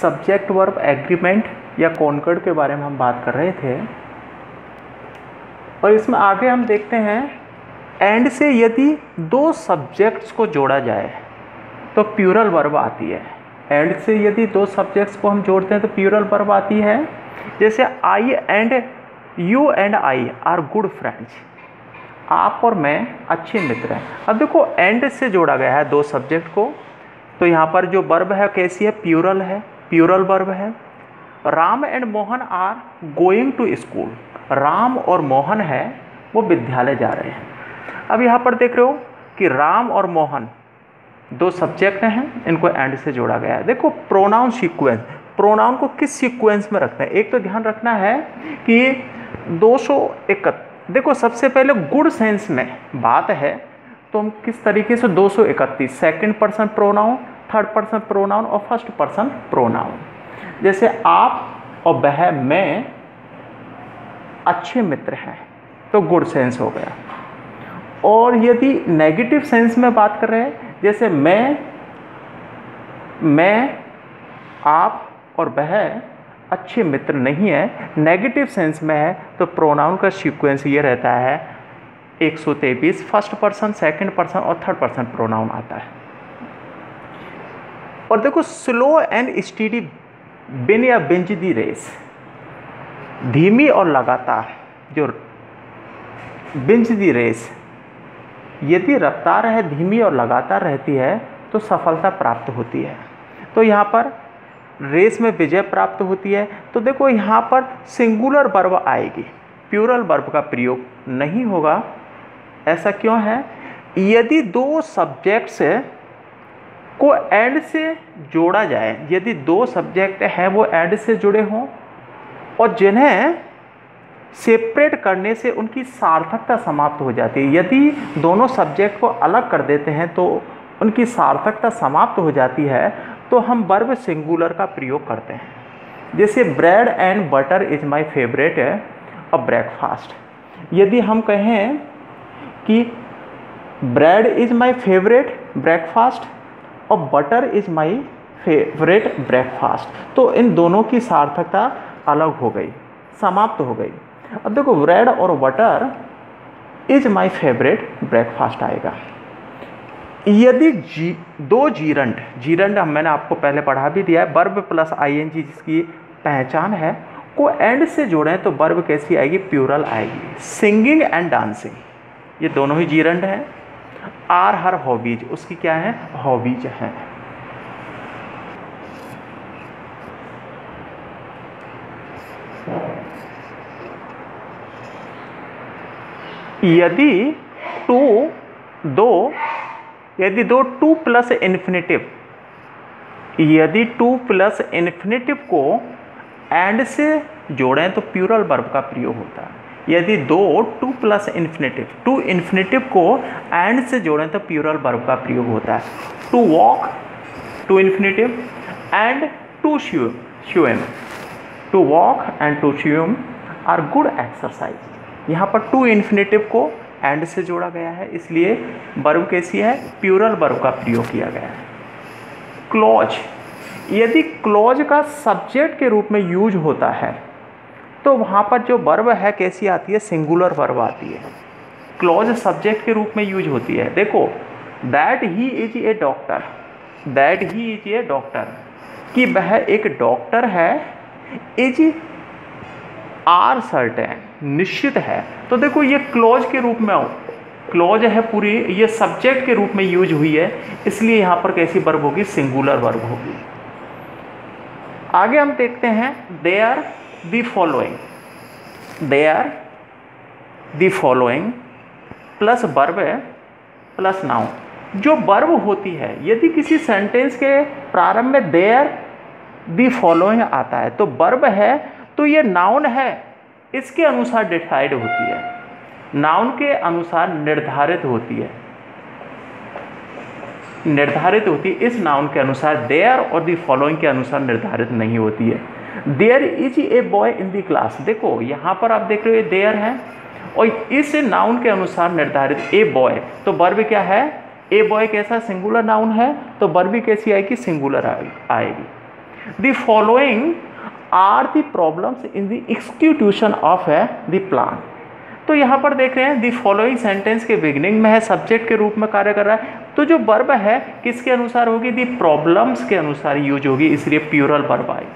Subject verb agreement या conquered के बारे में हम बात कर रहे थे, और इसमें आगे हम देखते हैं एंड से यदि दो सब्जेक्ट्स को जोड़ा जाए तो प्लूरल वर्ब आती है। एंड से यदि दो सब्जेक्ट्स को हम जोड़ते हैं तो प्लूरल वर्ब आती है। जैसे I and you and I are good friends, आप और मैं अच्छे मित्र हैं। अब देखो एंड से जोड़ा गया है दो सब्जेक्ट को, तो यहाँ पर जो वर्ब है कैसी है, प्लूरल है, प्लूरल वर्ब है। Ram and Mohan are going to school, Ram और मोहन है वो विद्यालय जा रहे हैं। अब यहाँ पर देख रहे हो कि राम और मोहन दो सब्जेक्ट हैं, इनको एंड से जोड़ा गया है। देखो प्रोनाउन सीक्वेंस, प्रोनाउन को किस सीक्वेंस में रखते हैं, एक तो ध्यान रखना है कि 231, देखो सबसे पहले गुड सेंस में बात है तो हम किस तरीके से 231 second person pronoun, third person pronoun और फर्स्ट पर्सन प्रोनाउन। जैसे आप और वह मैं अच्छे मित्र हैं तो गुड सेंस हो गया। और यदि नेगेटिव सेंस में बात कर रहे हैं, जैसे मैं आप और वह अच्छे मित्र नहीं है, नेगेटिव सेंस में है तो प्रोनाउन का सीक्वेंस ये रहता है 123, फर्स्ट पर्सन, सेकंड पर्सन और थर्ड पर्सन प्रोनाउन आता है। और देखो स्लो एंड स्टीडी बिन या बिंज दी रेस, धीमी और लगातार जो बिंज दी रेस, यदि रफ्तार है धीमी और लगातार रहती है तो सफलता प्राप्त होती है। तो यहाँ पर रेस में विजय प्राप्त होती है। तो देखो यहाँ पर सिंगुलर वर्ब आएगी, प्लूरल वर्ब का प्रयोग नहीं होगा। ऐसा क्यों है, यदि दो सब्जेक्ट्स को एंड से जोड़ा जाए, यदि दो सब्जेक्ट हैं वो एंड से जुड़े हों और जिन्हें सेपरेट करने से उनकी सार्थकता समाप्त हो जाती है, यदि दोनों सब्जेक्ट को अलग कर देते हैं तो उनकी सार्थकता समाप्त हो जाती है, तो हम वर्ब सिंगुलर का प्रयोग करते हैं। जैसे bread and butter is my favourite a breakfast, यदि हम कहें कि bread is my favourite breakfast और butter is my favourite breakfast, तो इन दोनों की सार्थकता अलग हो गई, समाप्त हो गई। अब देखो ब्रेड और butter is my favourite breakfast आएगा। यदि दो जीरंड मैंने आपको पहले पढ़ा भी दिया है, वर्ब प्लस आईएनजी जिसकी पहचान है, को एंड से जोड़ें तो वर्ब कैसी आएगी, प्लूरल आएगी। सिंगिंग एंड डांसिंग ये दोनों ही जीरंड हैं। आर हर हॉबीज, उसकी क्या है, हॉबीज हैं। यदि दो टू प्लस इन्फिनेटिव, यदि टू प्लस इन्फिनेटिव को एंड से जोड़ें तो प्लूरल वर्ब का प्रयोग होता है। यदि दो to plus infinitive, to infinitive को एंड से जोड़ें तो प्लूरल वर्ब का प्रयोग होता है। To walk, to infinitive and to swim, to walk and to swim are good exercise. यहाँ पर टू इन्फिनेटिव को एंड से जोड़ा गया है, इसलिए वर्ब कैसी है, प्लूरल वर्ब का प्रयोग किया गया है। क्लॉज, यदि क्लॉज का सब्जेक्ट के रूप में यूज होता है तो वहाँ पर जो वर्ब है कैसी आती है, सिंगुलर वर्ब आती है। क्लॉज सब्जेक्ट के रूप में यूज होती है। देखो that he is a doctor, that he is a doctor, कि वह एक डॉक्टर है। इज आर सर्टेन, निश्चित है। तो देखो ये क्लॉज के रूप में, क्लॉज है पूरी, ये सब्जेक्ट के रूप में यूज हुई है, इसलिए यहाँ पर कैसी वर्ब होगी, सिंगुलर वर्ब होगी। आगे हम देखते हैं there the following, there the following plus verb plus noun. जो वर्ब होती है, यदि किसी सेंटेंस के प्रारंभ में देयर द फॉलोइंग आता है तो वर्ब है, तो ये नाउन है, इसके अनुसार डिसाइड होती है, नाउन के अनुसार निर्धारित होती है, निर्धारित होती है। इस नाउन के अनुसार देयर और द फॉलोइंग के अनुसार निर्धारित नहीं होती है। There is a boy in the class, देखो यहाँ पर आप देख रहे हो देयर है और इस नाउन के अनुसार निर्धारित ए बॉय, तो वर्ब क्या है, ए बॉय कैसा सिंगुलर नाउन है तो वर्ब कैसी आएगी, सिंगुलर आएगी। The following are the problems in the execution of the plan. तो यहाँ पर देख रहे हैं द फॉलोइंग सेंटेंस के बिगिनिंग में है, सब्जेक्ट के रूप में कार्य कर रहा है, तो जो वर्ब है किसके अनुसार होगी, द प्रॉब्लम्स के अनुसार यूज होगी, इसलिए प्लूरल वर्ब आई।